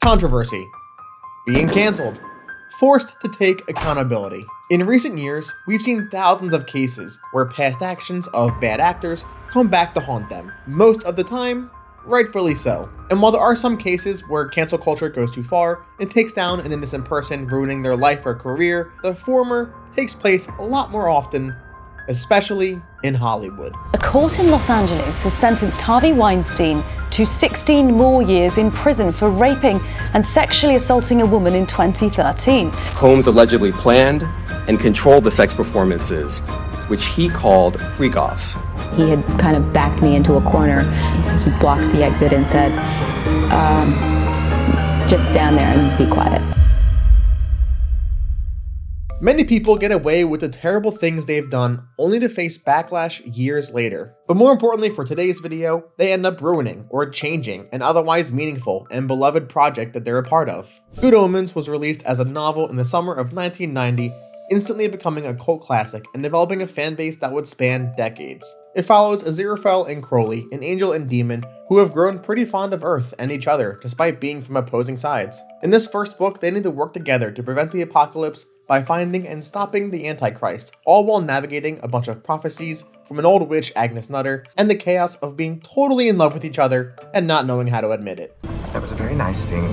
controversy, being cancelled, forced to take accountability. In recent years, we've seen thousands of cases where past actions of bad actors come back to haunt them, most of the time, rightfully so. And while there are some cases where cancel culture goes too far and takes down an innocent person, ruining their life or career, the former takes place a lot more often, especially in Hollywood. A court in Los Angeles has sentenced Harvey Weinstein to 16 more years in prison for raping and sexually assaulting a woman in 2013. Combs allegedly planned and controlled the sex performances, which he called freak-offs. He had kind of backed me into a corner. He blocked the exit and said, just stand there and be quiet. Many people get away with the terrible things they've done only to face backlash years later. But more importantly for today's video, they end up ruining or changing an otherwise meaningful and beloved project that they're a part of. Good Omens was released as a novel in the summer of 1990, instantly becoming a cult classic and developing a fan base that would span decades. It follows Aziraphale and Crowley, an angel and demon, who have grown pretty fond of Earth and each other despite being from opposing sides. In this first book, they need to work together to prevent the apocalypse by finding and stopping the Antichrist, all while navigating a bunch of prophecies from an old witch, Agnes Nutter, and the chaos of being totally in love with each other and not knowing how to admit it. That was a very nice thing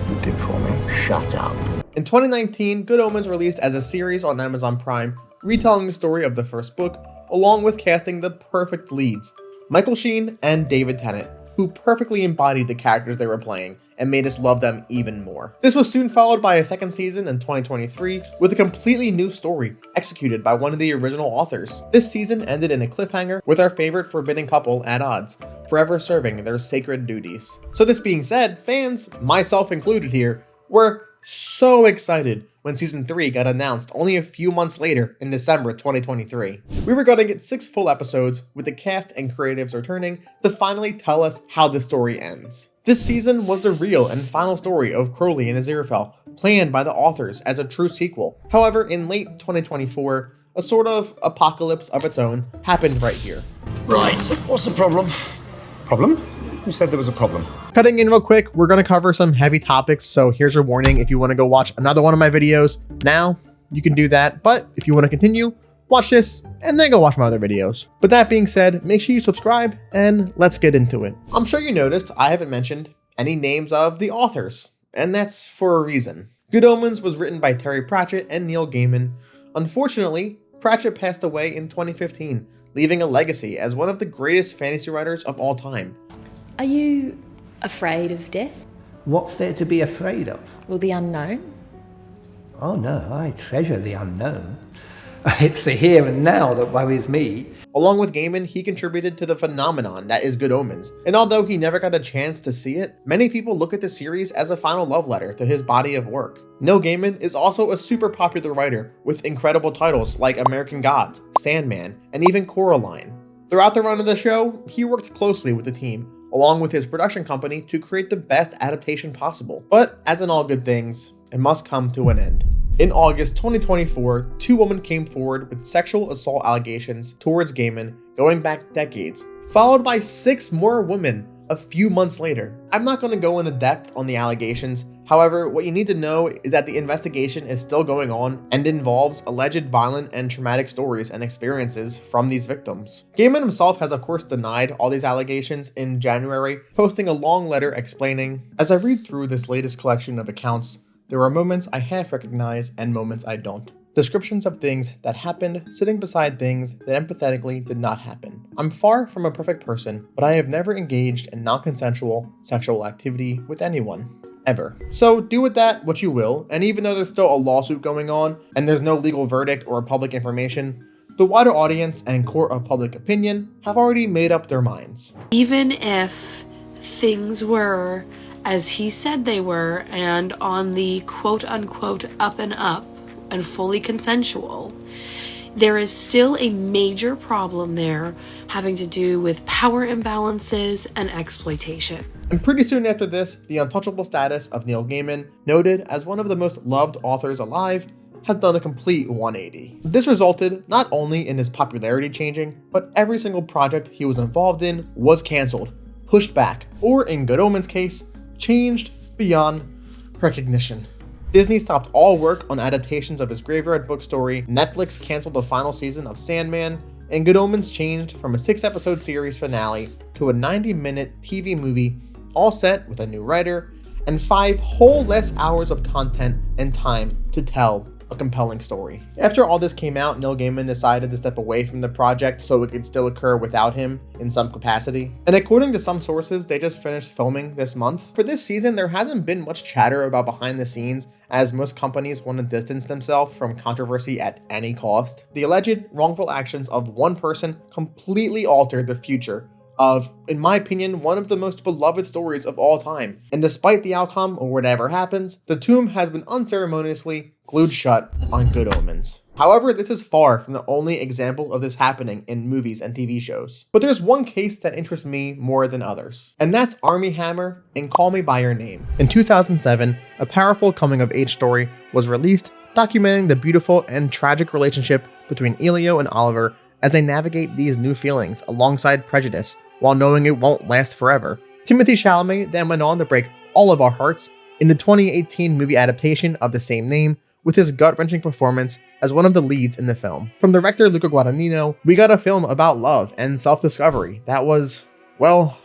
you did for me. Shut up. In 2019, Good Omens released as a series on Amazon Prime, retelling the story of the first book, along with casting the perfect leads, Michael Sheen and David Tennant, who perfectly embodied the characters they were playing and made us love them even more. This was soon followed by a second season in 2023 with a completely new story executed by one of the original authors. This season ended in a cliffhanger with our favorite forbidden couple at odds, forever serving their sacred duties. So this being said, fans, myself included here, were so excited when season 3 got announced only a few months later in December 2023. We were going to get 6 full episodes with the cast and creatives returning to finally tell us how the story ends. This season was the real and final story of Crowley and Aziraphale, planned by the authors as a true sequel. However, in late 2024, a sort of apocalypse of its own happened right here. Right, what's the problem? Problem? Who said there was a problem? Cutting in real quick, we're going to cover some heavy topics, so here's your warning. If you want to go watch another one of my videos now, you can do that. But if you want to continue, watch this and then go watch my other videos. But that being said, make sure you subscribe and let's get into it. I'm sure you noticed I haven't mentioned any names of the authors, and that's for a reason. Good Omens was written by Terry Pratchett and Neil Gaiman. Unfortunately, Pratchett passed away in 2015, leaving a legacy as one of the greatest fantasy writers of all time. Are you afraid of death? What's there to be afraid of? Well, the unknown? Oh no, I treasure the unknown. It's the here and now that worries me. Along with Gaiman, he contributed to the phenomenon that is Good Omens, and although he never got a chance to see it, many people look at the series as a final love letter to his body of work. Neil Gaiman is also a super popular writer with incredible titles like American Gods, Sandman, and even Coraline. Throughout the run of the show, he worked closely with the team, along with his production company, to create the best adaptation possible. But as in all good things, it must come to an end. In August 2024, 2 women came forward with sexual assault allegations towards Gaiman going back decades, followed by 6 more women a few months later. I'm not going to go into depth on the allegations. However, what you need to know is that the investigation is still going on and involves alleged violent and traumatic stories and experiences from these victims. Gaiman himself has of course denied all these allegations in January, posting a long letter explaining, "As I read through this latest collection of accounts, there are moments I half recognize and moments I don't. Descriptions of things that happened sitting beside things that empathetically did not happen. I'm far from a perfect person, but I have never engaged in non-consensual sexual activity with anyone. Ever. So do with that what you will, and even though there's still a lawsuit going on and there's no legal verdict or public information, the wider audience and court of public opinion have already made up their minds." Even if things were as he said they were and on the quote-unquote up and up and fully consensual, there is still a major problem there having to do with power imbalances and exploitation. And pretty soon after this, the untouchable status of Neil Gaiman, noted as one of the most loved authors alive, has done a complete 180. This resulted not only in his popularity changing, but every single project he was involved in was cancelled, pushed back, or in Good Omens' case, changed beyond recognition. Disney stopped all work on adaptations of his Graveyard Book story, Netflix canceled the final season of Sandman, and Good Omens changed from a 6-episode series finale to a 90-minute TV movie, all set with a new writer and 5 whole less hours of content and time to tell a compelling story. After all this came out, Neil Gaiman decided to step away from the project so it could still occur without him in some capacity. And according to some sources, they just finished filming this month. For this season, there hasn't been much chatter about behind the scenes, as most companies want to distance themselves from controversy at any cost. The alleged wrongful actions of one person completely altered the future of, in my opinion, one of the most beloved stories of all time. And despite the outcome or whatever happens, the tomb has been unceremoniously glued shut on Good Omens. However, this is far from the only example of this happening in movies and TV shows. But there's one case that interests me more than others, and that's Armie Hammer in Call Me By Your Name. In 2007, a powerful coming-of-age story was released documenting the beautiful and tragic relationship between Elio and Oliver as they navigate these new feelings alongside prejudice while knowing it won't last forever. Timothy Chalamet then went on to break all of our hearts in the 2018 movie adaptation of the same name with his gut-wrenching performance as one of the leads in the film. From director Luca Guadagnino, we got a film about love and self-discovery that was, well,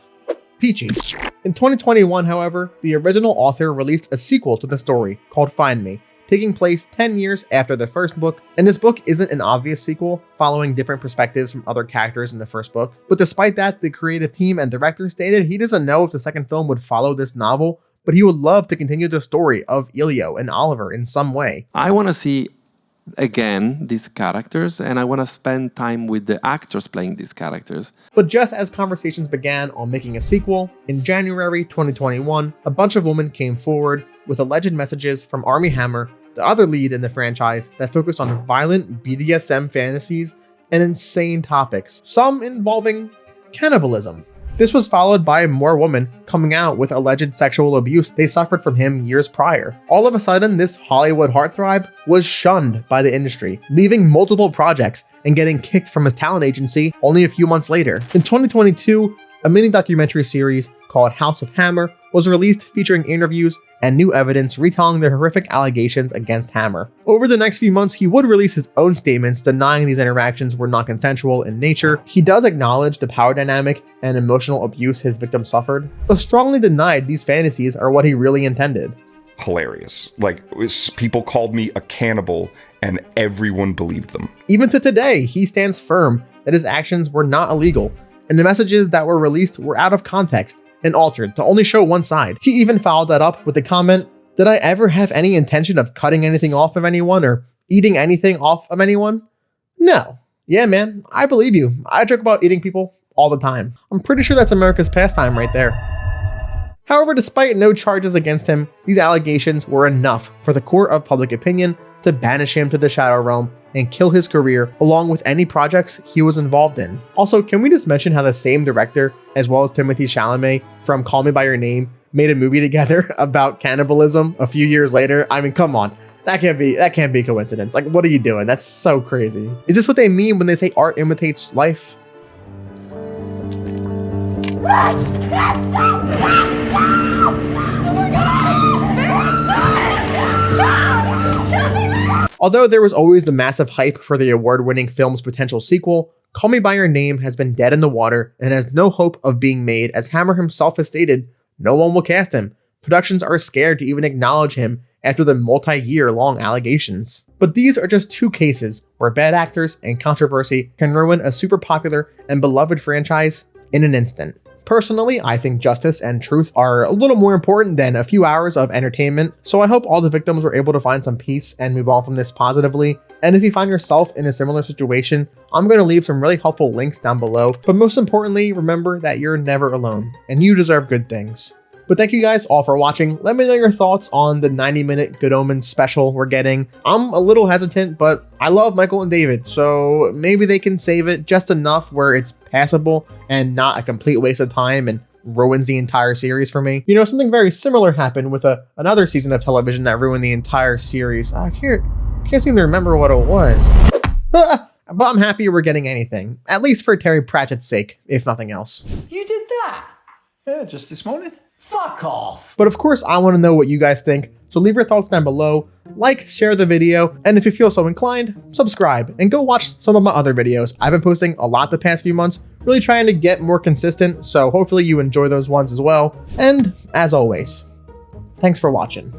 peachy. In 2021, however, the original author released a sequel to the story called Find Me, taking place 10 years after the first book, and this book isn't an obvious sequel, following different perspectives from other characters in the first book. But despite that, the creative team and director stated he doesn't know if the second film would follow this novel, but he would love to continue the story of Elio and Oliver in some way. I want to see again these characters, and I want to spend time with the actors playing these characters. But just as conversations began on making a sequel, in January 2021, a bunch of women came forward with alleged messages from Armie Hammer, the other lead in the franchise, that focused on violent BDSM fantasies and insane topics, some involving cannibalism. This was followed by more women coming out with alleged sexual abuse they suffered from him years prior. All of a sudden, this Hollywood heartthrob was shunned by the industry, leaving multiple projects and getting kicked from his talent agency only a few months later. In 2022, a mini documentary series called House of Hammer was released featuring interviews and new evidence retelling the horrific allegations against Hammer. Over the next few months, he would release his own statements denying these interactions were not consensual in nature. He does acknowledge the power dynamic and emotional abuse his victim suffered, but strongly denied these fantasies are what he really intended. Hilarious. Like, people called me a cannibal and everyone believed them. Even to today, he stands firm that his actions were not illegal, and the messages that were released were out of context and altered to only show one side. He even followed that up with the comment, "Did I ever have any intention of cutting anything off of anyone or eating anything off of anyone? No." Yeah, man, I believe you. I joke about eating people all the time. I'm pretty sure that's America's pastime right there. However, despite no charges against him, these allegations were enough for the court of public opinion to banish him to the Shadow Realm and kill his career along with any projects he was involved in. Also, can we just mention how the same director, as well as Timothy Chalamet from Call Me By Your Name, made a movie together about cannibalism a few years later? I mean, come on. That can't be coincidence. Like, what are you doing? That's so crazy. Is this what they mean when they say art imitates life? Although there was always the massive hype for the award-winning film's potential sequel, Call Me By Your Name has been dead in the water and has no hope of being made, as Hammer himself has stated no one will cast him. Productions are scared to even acknowledge him after the multi-year long allegations. But these are just two cases where bad actors and controversy can ruin a super popular and beloved franchise in an instant. Personally, I think justice and truth are a little more important than a few hours of entertainment, so I hope all the victims were able to find some peace and move on from this positively. And if you find yourself in a similar situation, I'm going to leave some really helpful links down below, but most importantly, remember that you're never alone, and you deserve good things. But thank you guys all for watching. Let me know your thoughts on the 90-minute Good Omens special we're getting. I'm a little hesitant, but I love Michael and David, so maybe they can save it just enough where it's passable and not a complete waste of time and ruins the entire series for me. You know, something very similar happened with another season of television that ruined the entire series. I can't seem to remember what it was. But I'm happy we're getting anything, at least for Terry Pratchett's sake, if nothing else. You did that? Yeah, just this morning. Fuck off! But of course, I want to know what you guys think, so leave your thoughts down below, like, share the video, and if you feel so inclined, subscribe, and go watch some of my other videos. I've been posting a lot the past few months, really trying to get more consistent, so hopefully you enjoy those ones as well. And as always, thanks for watching.